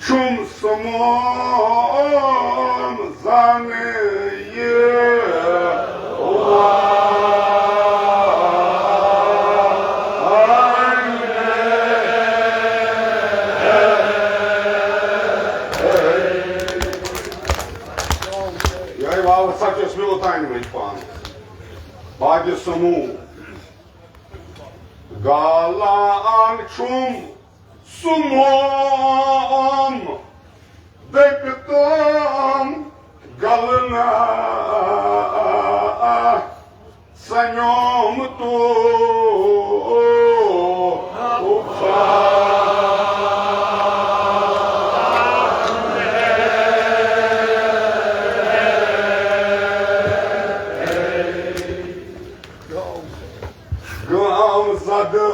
Şum somon zaneye Я его высоко смело тайным пан. Бади саму. Галан шум sumom bektom galna sanyom tu gam zadı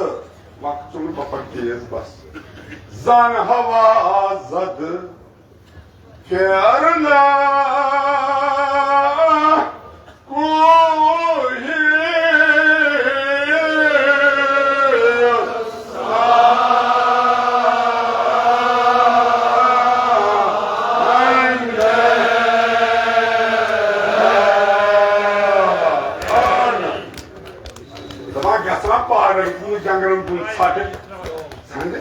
vaktunu papakiyez bas zan hava zadı kerla kuhi zaman yasına bağırır bunu jangırın bunu satır sen de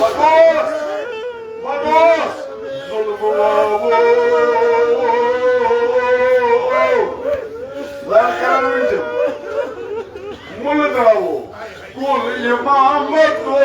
Vagos! Vagos! Zulmulavu! Lan Karanıncım! Muludavu! Kul imamatu!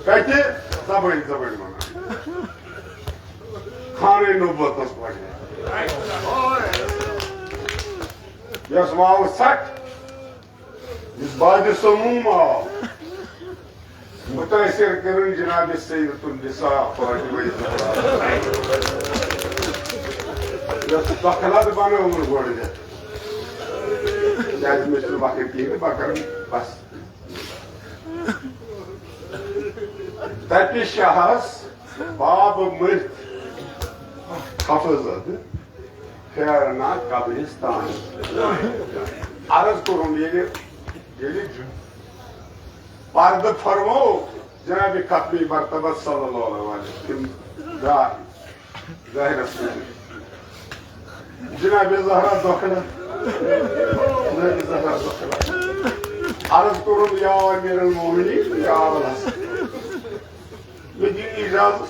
Kaçı! Yes, wow, sack. This body so mumma. Mutaisir karun jinabi sayyidatun nisa faraji bayt. Yes, bakala bana umur gorje. Yaz Mr. Bakır değil, bakarım bas. Tepki şahıs Bab-ı Mırt hafızladı. Ferna Kabristan. Arız kurun gelir. Bardı farmo Cenab-ı Katbi Mertebe sallallahu aleyhi ve sellem. Zahir Resulü. Cenab-ı Zahra dokuna. Cenab-ı Zahra dokuna. Arız kurun ya emiril mu'minin ya Allah. Lekin icazet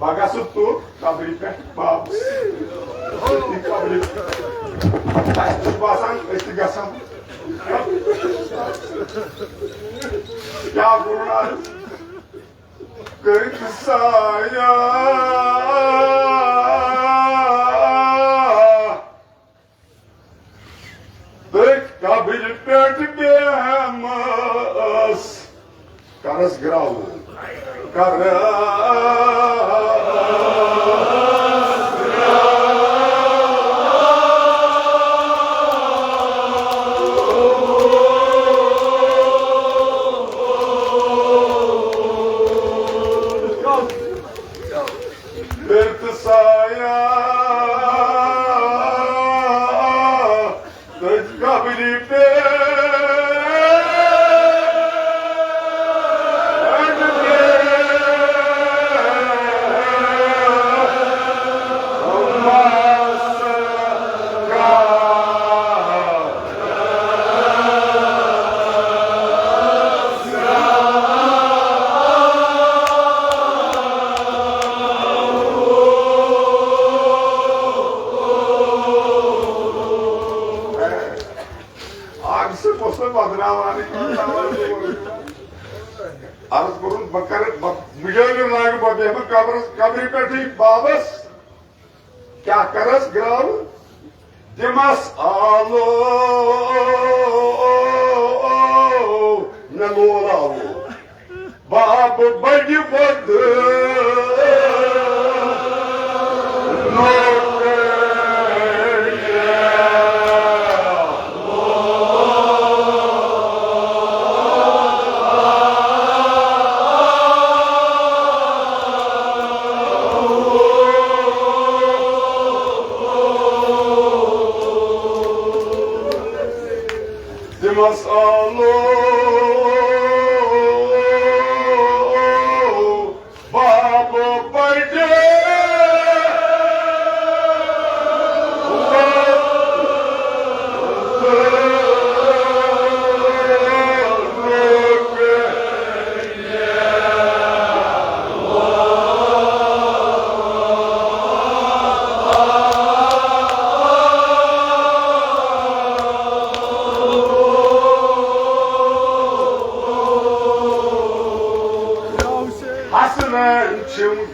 Bagasuttu kabrite babus kabrite taş basan estigasan ya bunlar kırk saya dört kabrite bemas karas grau kabri pe thi babas kya karas grav dimas alo nalolao bab badi bod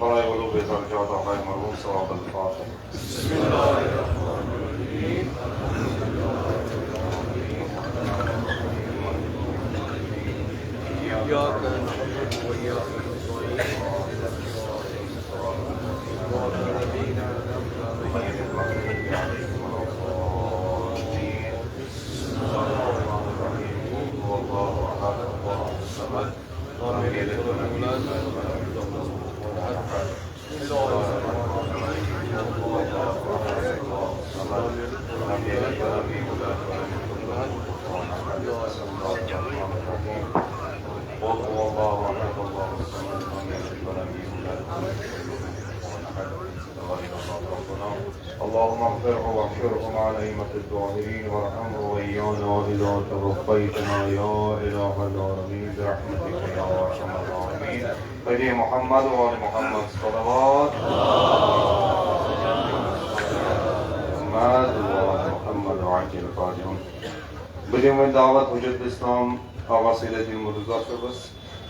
برای علوم درجات آقای مرحوم ثواب الفاتحه. بسم الله الرحمن الرحیم. إياك نعبد وإياك نستعين. صراط الذين أنعمت عليهم غير المغضوب عليهم ولا الضالين. بسم الله الرحمن الرحيم. قل هو الله أحد الله الصمد لم يلد ولم يولد ولم يكن له كفوا أحد. بسم الله الرحمن الرحيم. قل هو الله أحد الله الصمد لم يلد ولم يولد ولم يكن له كفوا أحد. بسم الله الرحمن الرحيم. قل هو الله أحد الله الصمد لم يلد ولم يولد ولم يكن له كفوا أحد. غير الله ربنا اللهم اغفره واغفره مع الأئمة الظاهرين وارحمه وإيانا إذا توفيتنا يا إله العالمين برحمتك يا أرحم الراحمين. بجاه محمد وآل محمد صلوات محمد وآل محمد وعجل الفاتحون. بجاه دعوت حجت الإسلام آقا سید الدین مرتضی صاحب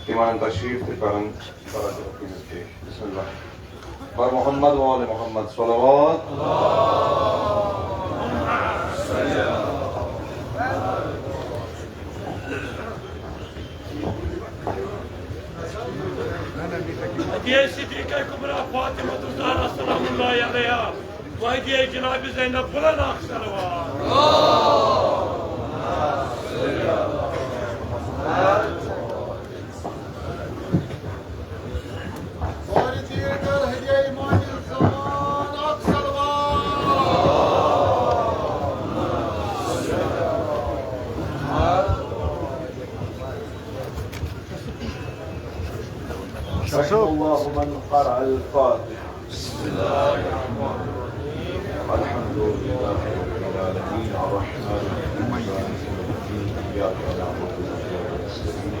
که من تشریف دارن برای خدمت. بسم الله. بر محمد و آل محمد صلوات. هدية صديقة كبرى فاطمة الزهراء سلام الله عليها وهدية جناب زينب فلان أخسرها. رحم الله من قرأ الفاتحة. بسم الله الرحمن الرحيم. الحمد لله رب العالمين الرحمن الرحيم مالك يوم الدين إياك نعبد وإياك نستعين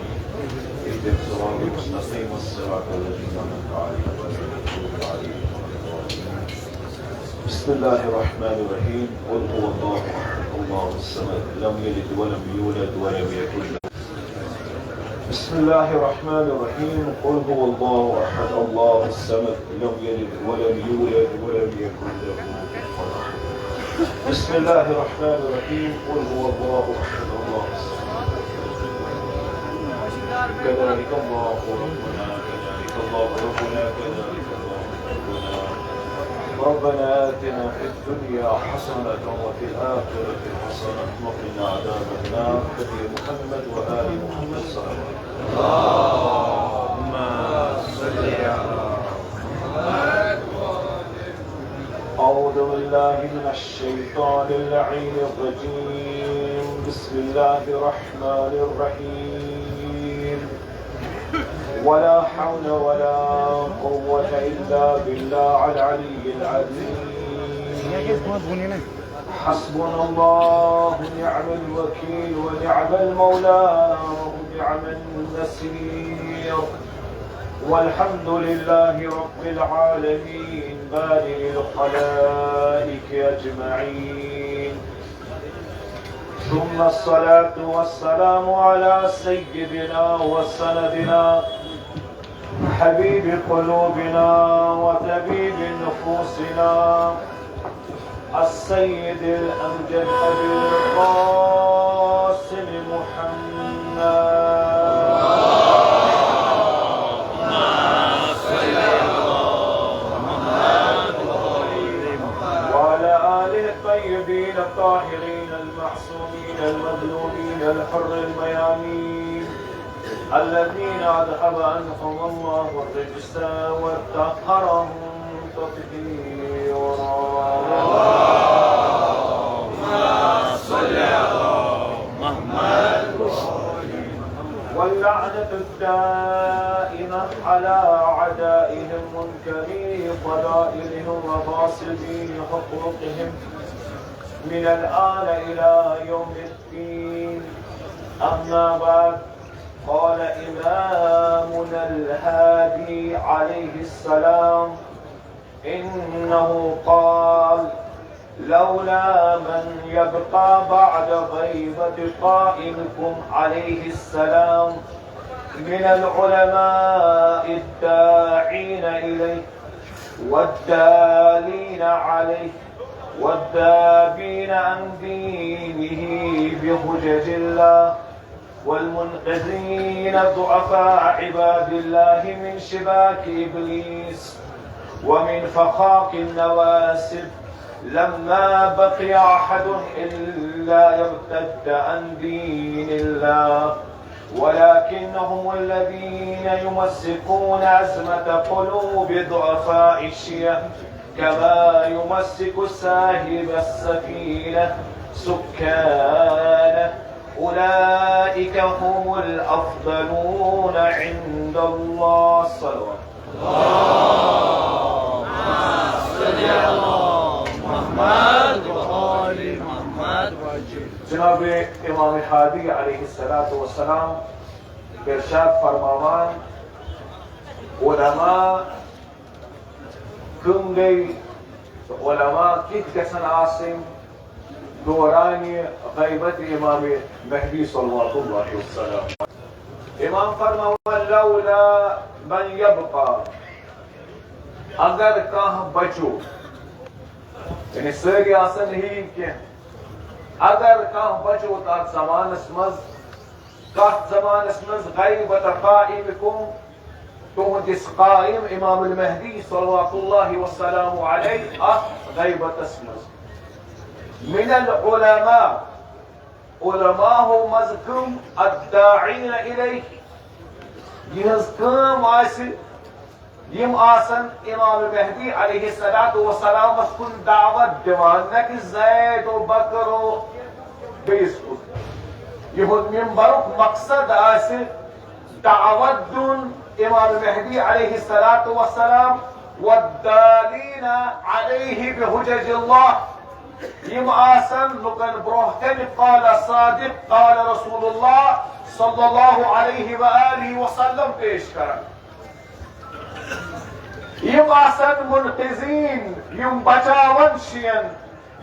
اهدنا الصراط المستقيم الصراط الذين أنعمت عليهم غير المغضوب عليهم ولا الضالين. بسم الله الرحمن الرحيم. قل هو الله أحد الله الصمد لم يلد ولم يولد ولم يكن له. بسم الله الرحمن الرحيم. قل هو الله أحد الله الصمد لم يلد ولم يولد ولم يكن له كفوا أحد. بسم الله الرحمن الرحيم. قل هو الله أحد الله الصمد كذلك الله ربنا كذلك الله ربنا كذلك الله ربنا. ربنا آتنا في الدنيا حسنة وفي الآخرة حسنة وقنا عذاب النار. نبي محمد وآل محمد صلى الله عليه وسلم. اللهم صل على محمد. أعوذ بالله من الشيطان اللعين الرجيم. بسم الله الرحمن الرحيم. ولا حول ولا قوة إلا بالله العلي العظيم. حسبنا الله نعم الوكيل ونعم المولى ونعم النصير. والحمد لله رب العالمين بارئ الخلائق أجمعين. ثم الصلاة والسلام على سيدنا وسندنا حبيب قلوبنا وطبيب نفوسنا السيد الأمجد أبي القاسم محمد وعلى آله الطيبين الطاهرين المعصومين المظلومين الحر الميامين الذين أذهب عنهم الله الرجس وطهرهم تطهيرا. اللهم صل على محمد واللعنة الدائمة على أعدائهم منكري ضلائلهم وغاصبي حقوقهم من الآن إلى يوم الدين. أما بعد، قال إمامنا الهادي عليه السلام إنه قال: لولا من يبقى بعد غيبة قائمكم عليه السلام من العلماء الداعين إليه والدالين عليه والذابين عن دينه بحجج الله والمنقذين ضعفاء عباد الله من شباك إبليس ومن فخاق النواسب، لما بقي أحد إلا يرتد عن دين الله، ولكنهم الذين يمسكون عزمة قلوب ضعفاء الشيعة كما يمسك ساهب السفينة سكانه. أولئك هم الأفضلون عند الله. صلوات اللهم صل على محمد وآل محمد. جناب امام هادی علیہ الصلوۃ والسلام ارشاد فرماوان: علماء کم گئی تو علماء کت گژھن آسن دوران غیبت امام مہدی صلوات اللہ وسلم. امام فرماوان: لولا من یبقى، اگر کانٛہہ بچو، یعنی سٲری آسن ہی کینٛہہ، اگر کانٛہہ بچو تتھ زمانس مز، کتھ زمانس مز غیبت قائمکم، تہنٛدس قائم امام المہدی صلوات اللہ وسلام علیہ اتھ غیبتس مز. من العلماء، علماء مز کم الداعین الیہ، یہنٛز کٲم آسہِ یم آسن امام مہدی علیہ الصلوۃ والسلام کن دعوت دِوان، نہ کہ زید و بکر و بیس کن. یہُنٛد منبرُک مقصد آسہِ دعوت دِیُن امام مہدی علیہ الصلوۃ والسلام والدالین علیہ بحجج اللہ. یم آسن لُکن برونٛہہ کنہِ قال صادق قال رسول اللہ صلی اللہ علیہ وآلہ وسلم پیش کران. یم آسن منقذین، یم بچاون شین،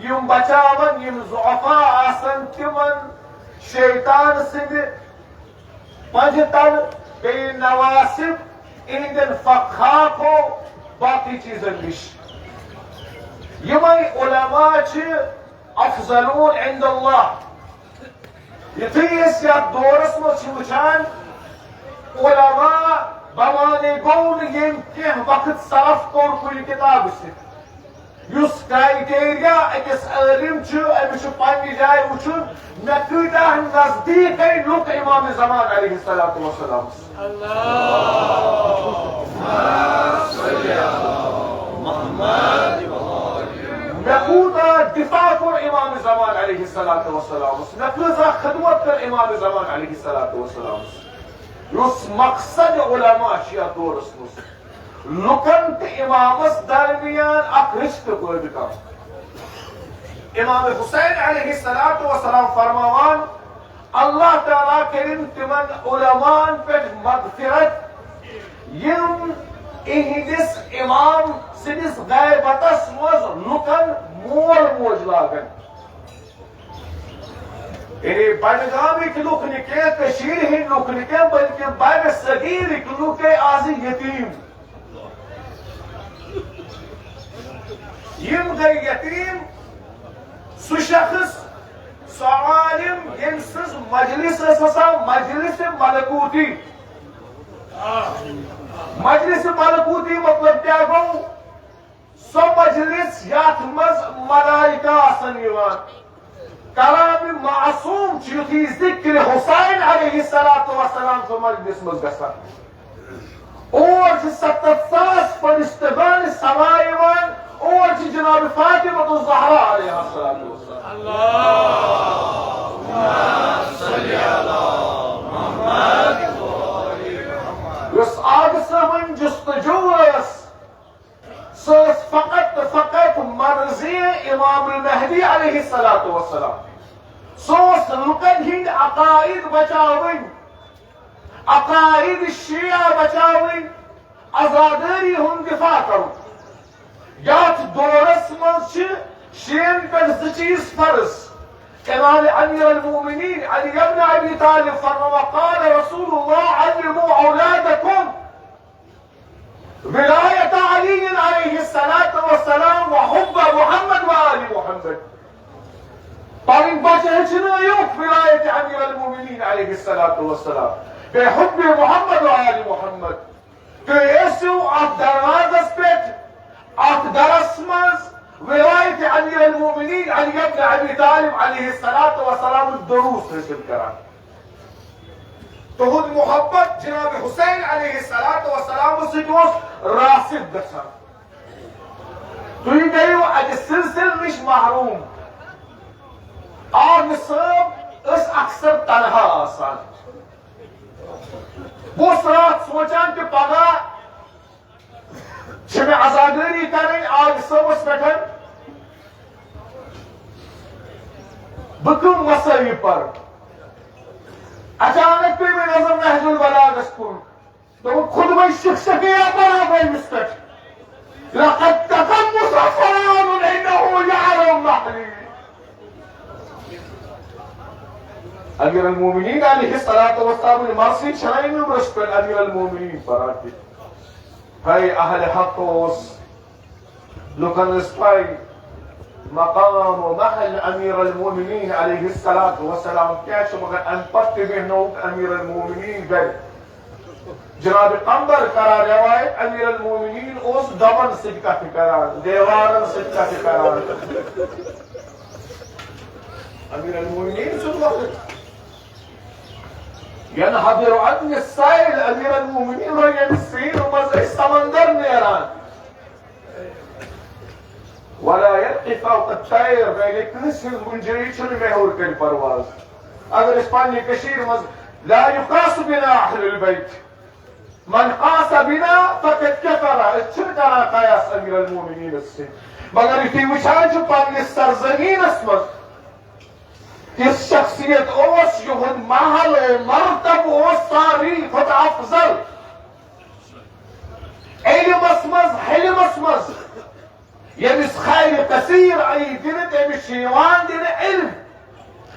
یم بچاون یم ضعفاء آسن تمن شیطان سند پنج تل بیٚیہِ نواسب اہندین فخاقو باقی چیزن نش. یمے علماء چھ افضلون عند اللہ. یتھُے أسۍ یتھ دورس منٛز چھِ وٕچھان علماء بوانہِ گوٚو نہٕ ییٚمۍ کینٛہہ وقت صرف کوٚر کُنہِ کِتابہٕ سۭتۍ. یُس کرائٹیریا أکِس عٲلِم چھُ، أمِس چھُ پننہِ جایہِ وٕچھُن مےٚ کۭتیاہ نزدیٖک گٔے لُکھ امام زمان علیہ الصلوۃ والسلام. مےٚ کوٗتاہ دِفاع کوٚر امام زمان علیہ الصلوۃ والسلام، مےٚ کۭژاہ خدمت کٔر امام زمان علیہ الصلوۃ والسلام. یُس مقصد علماء چھُ یتھ دورس منٛز لُکن تہٕ امامس درمیان اکھ رشتہٕ پٲدٕ کرُن. امام حسین علیہ الصلوۃ والسلام فرماوان: اللہ تعالیٰ کٔرِن تِمن علماءن پٮ۪ٹھ مغفرت یم اہندس امام سٕنٛدِس غیبتس منٛز لُکن مول موج لاگن. یعنی بڈگامٕکۍ لُکھ نہٕ کینٛہہ، کٔشیٖرِ ہٕنٛدۍ لُکھ نہٕ کینٛہہ، بلکہِ بڑِ صغیٖرٕکۍ لُکھ گٔے آز یتیٖم. یم گٔے یتیٖم. سُہ شخص، سُہ عالم ییٚمۍ سٕنٛز مجلس ٲس آسان مجلس ملکوٗتی. مجلس ملکوٗتی مطلب کیٛاہ گوٚو؟ سۄ مجلس یتھ منٛز ملائکہ آسن یِوان، كلام معصوم في ذكر حسين عليه الصلاة والسلام في مجلس مزقصر اور ستتساس فرشتگان سمايوان اور جناب فاطمة الزهراء عليها الصلاة والسلام. اللهم صل على محمد يس آدسمن جستجوس سوس فقط مرضي امام المهدي عليه الصلاة والسلام سوس لکن ہند عقائد بچاوين عقائد الشيعة بچاوين ازاداری ہند دفاع کرو یات دورس منچ شین پر زچیز فرض امام امیر المؤمنین علی ابن ابی طالب فرما وقال رسول الله علموا اولادكم ولاية علي عليه الصلاة والسلام وحب محمد وآل محمد. طالب باشا شنو ولاية أمير المؤمنين عليه الصلاة والسلام بحب محمد وآل محمد. كيسو أقدر سبت أقدر اسمز ولاية أمير المؤمنين علي بن أبي طالب عليه الصلاة والسلام الدروس رسل كرام. تهد محبت جناب حسين عليه الصلاة والسلام سجوس راسد دسا تريدوا أن السلسل مش محروم نصاب اس اكثر تنها آسان بوسرات سوچان کہ پگا چھمیں عزاداری کریں نصاب اس بیٹھن بکم مسائی پر اچانک پہ میں نظر نہج البلاغس کن تو خود میں شخصیہ بنا بھائی مسکٹ لقد تقمص فلان انه يعلم محلي. امیر المؤمنین علیہ الصلوۃ والسلام نے مرسی چھائی میں برشپن امیر المؤمنین پراتی ہے اہل حقوس لکن اسپائی مقام ومحل امير المؤمنين عليه الصلاة والسلام كاش مگر انپت بهنوك امير المؤمنين گئے جناب قمبر قرار روایت امير المؤمنين اوس دمن صدقہ قرار دیوارن صدقہ قرار امير المؤمنين شو وقت ينحدر عني السائل امير المؤمنين رجل السين ومزع السمندر نيران ولا يبقي فوق الطير غير كنس المنجري شنو مهور كل پرواز اگر اسپاني كشير لا يقاس بنا اهل البيت من قاس بنا فقد كفر شنو كان قياس امير المؤمنين السن مگر في وشان پنن سرزمين اسمه اس شخصية اوس يهد محل مرتب اوس تاريخ افضل علم اسمز حلم اسمز يمس خير كثير اي دين يمس شيوان دين علم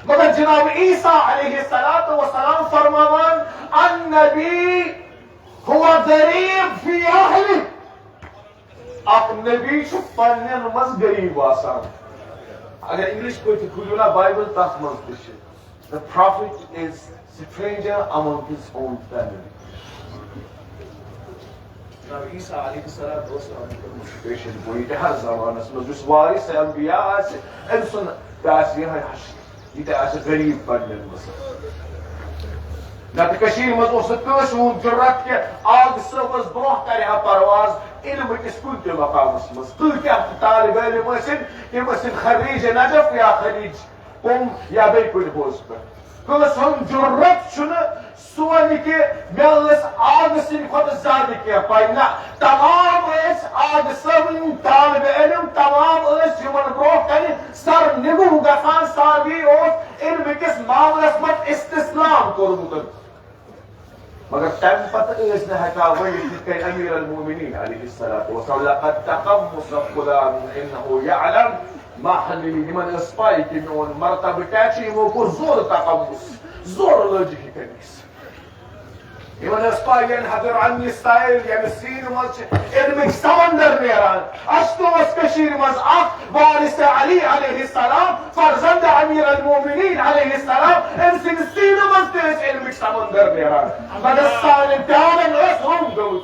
مگر جناب عيسى عليه الصلاة والسلام فرمان النبي هو غريب في اهله اب نبي شو پنن مز غريب آسان اگر انگلش کوئی تکھولا بائبل تاس مز تشي the prophet is stranger among his own family. جناب عیسی علیہ الصلوۃ والسلام پیشن بویت ہر زمان اسمه جس وارث انبیاء انسن تاسیہ حش یہ غریب بن المصر نت کشیر مز اوس کس جرات کہ آگ صبس برہ کرہ پرواز علم کس کن تہ مقامس مز کیا طالب علم یم خریج نجف یا خریج قم یا بی کن حوض پہ کس ہم جرت چھ سون کہ ملس آگ سن کھت زیادہ کیا پائی نا تمام آگ سن طالب علم تمام یمن برہ کن سر نگو گژھان ساروی علم کس معاملس مت استسلام کورمت مگر تم پتہ ہیکا ورنت امیر المؤمنین علیہ الصلوۃ والسلام لقد تقمص فلان انه يعلم ما حلل لمن اسپائی کہ میون مرتبہ کیا یمو کور زور تقمص زور لوجی کنیس يمن اسپائی ينحدر عني السائل يمسين مز علمك سمندر نيران اشتوس كشير مز وارث علي عليه السلام فرزند امير المؤمنين عليه السلام انسن السين مز علمك سمندر نيران مدى السائل انتهانا اسهم دوت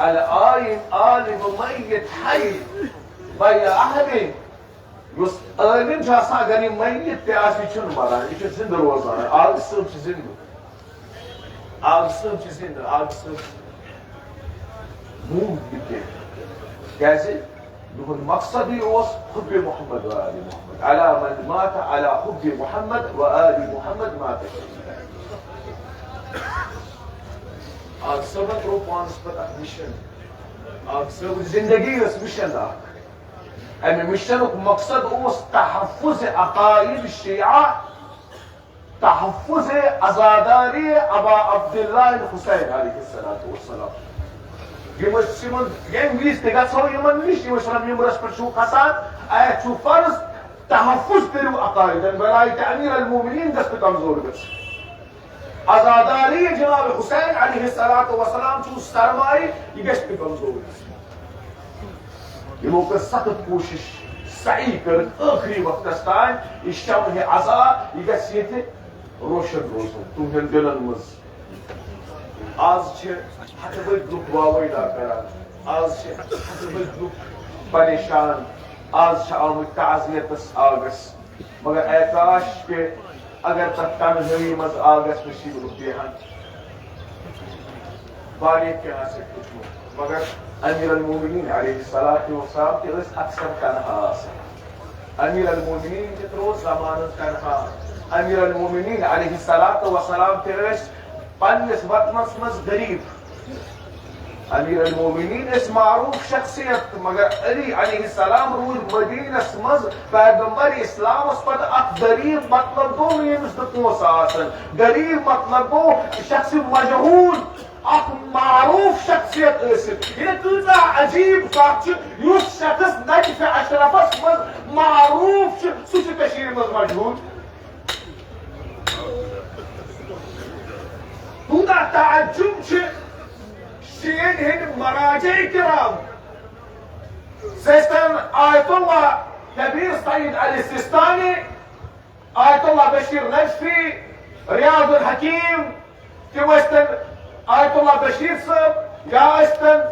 العالم عالم ميت حي بين أحد يس عالم جاسا غني ميت تاسي چون مران يچ زند روزان آگ سب زند آگ سب زند آگ سب مو بيته كازي يقول مقصدي اوس حب محمد وآل محمد على من مات على حب محمد وآل محمد مات آگ سب رو پانس پر مشن آگ سب زندگی اس مشن داك أن مشنك مقصد اوس تحفظ عقائد الشيعة تحفظ عزاداري أبا عبد الله الحسين عليه الصلاة والسلام يمشون ينجلس تقصوا يمنش يمشون يمرس برشو قصان آيات شو فرض تحفظ تلو عقائد بلاي أمير المؤمنين دست كمزور بس عزاداري جناب الحسين عليه الصلاة والسلام شو سرماي يقشت كمزور يمكن سقط کوشش سعی کرد آخری وقت استان الشمه عزا يقسيت روشن روزو تمهن دلن مز آز چه حتی باید لوک واوی دا کران آز چه حتی باید لوک پریشان آز چه آمد تعذیت اس آگس مگر اعتاش کے اگر تک تنہی مز آگس نشیب لوک دیہن باری کے حاصل کچھ مگر أمير المؤمنين عليه الصلاة والسلام تغس أكثر كانها أمير المؤمنين تتروز زمان كانها أمير المؤمنين عليه الصلاة والسلام تغس بنس وطنس مز غريب أمير المؤمنين اس معروف شخصية مگر علي عليه السلام روز مدينة مز پیغمبر اسلام اس پت اک غریب مطلب دو مینس دکوس آسن غریب مطلب دو شخص مجهول اخ معروف شخصیت اسد یہ کتا عجیب فاکت یوس شخص نجف اشرفس مز معروف سوچ کشیر مز مجهول تودا تعجب شين هن مراجع كرام سيستان آية الله كبير سعيد السيستاني آية الله بشير نجفي رياض الحكيم كوستن آية الله بشير صب ياستن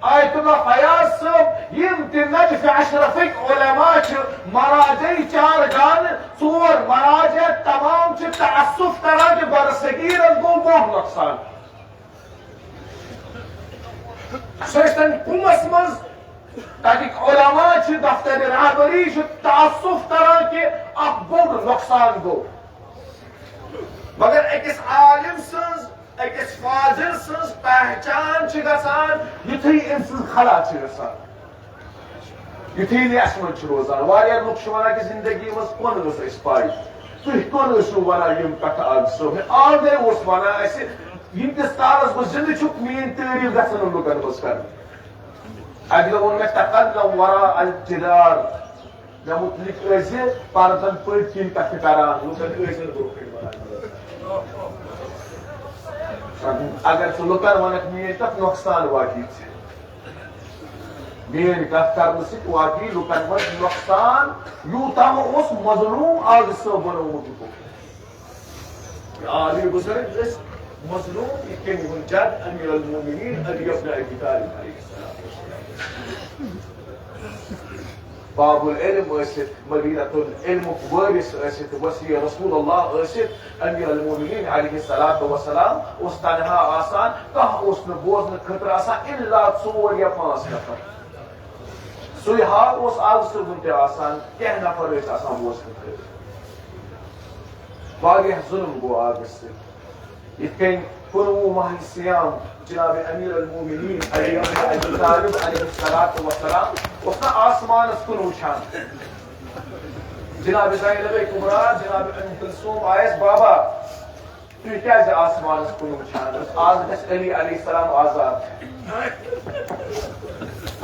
آية الله فياض صب يمكن نجفي عشرفك علماء مراجع چارگان صور مراجع تمام تعصف تراجع برسگير الدول بوم نقصان سيستن كومس مز تاكي علماء دفتر رهبري تعصف تراكي اكبر نقصان گو مگر اكس عالم سنز اكس فاضل سنز پہچان گسان يتھي انسان خلا گسان يتھي اسمن روزان واريا لوك شوانا كي زندگي مز كون گس اس پاي تُہۍ كون ٲسِو ونان يم کتھ آز صبح آدھے اوس ونان اسہِ يمكن ستارس بس زند شوك مين تعريف گژھن لوكن بس كر اگر وون مےٚ تقدم وراء الجدار مےٚ متعلق ٲسۍ پردن پٔتۍ کِنۍ کتھِ کران لوكن ٲسۍ برونٛہہ ونان اگر ژٕ لوكن ونکھ مين تتھ نۄقصان واقعی مين کتھ کرنہٕ سۭتۍ واقعی لوكن منٛز نۄقصان یوٗتاہ اوس مظلوم آز صٲب بنومُت عالی بزرگ ٲسۍ مظلوم يمكن يكون جد امير المؤمنين ابي ابن ابي طالب عليه السلام باب العلم اسد مدينة العلم وارث اسد وصي رسول الله اسد امير المؤمنين عليه الصلاة والسلام استنها آسان كه اسن بوزن خطر آسان الا تصور يا پانس نفر سوي حال اس آز سبنت آسان كه نفر اس آسان بوزن خطر واریاہ ظلم گو آگست يتكين كنوا مع الصيام جناب امير المؤمنين علي بن ابي طالب عليه الصلاه والسلام وصنا آسمان كنوا شان جناب زينب الكبرى جناب ام كلثوم آيس بابا تُہۍ کیازِ آسمانس کُنوُہ چھان آز گژھِ علی علیہ السلام آزاد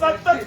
70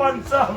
50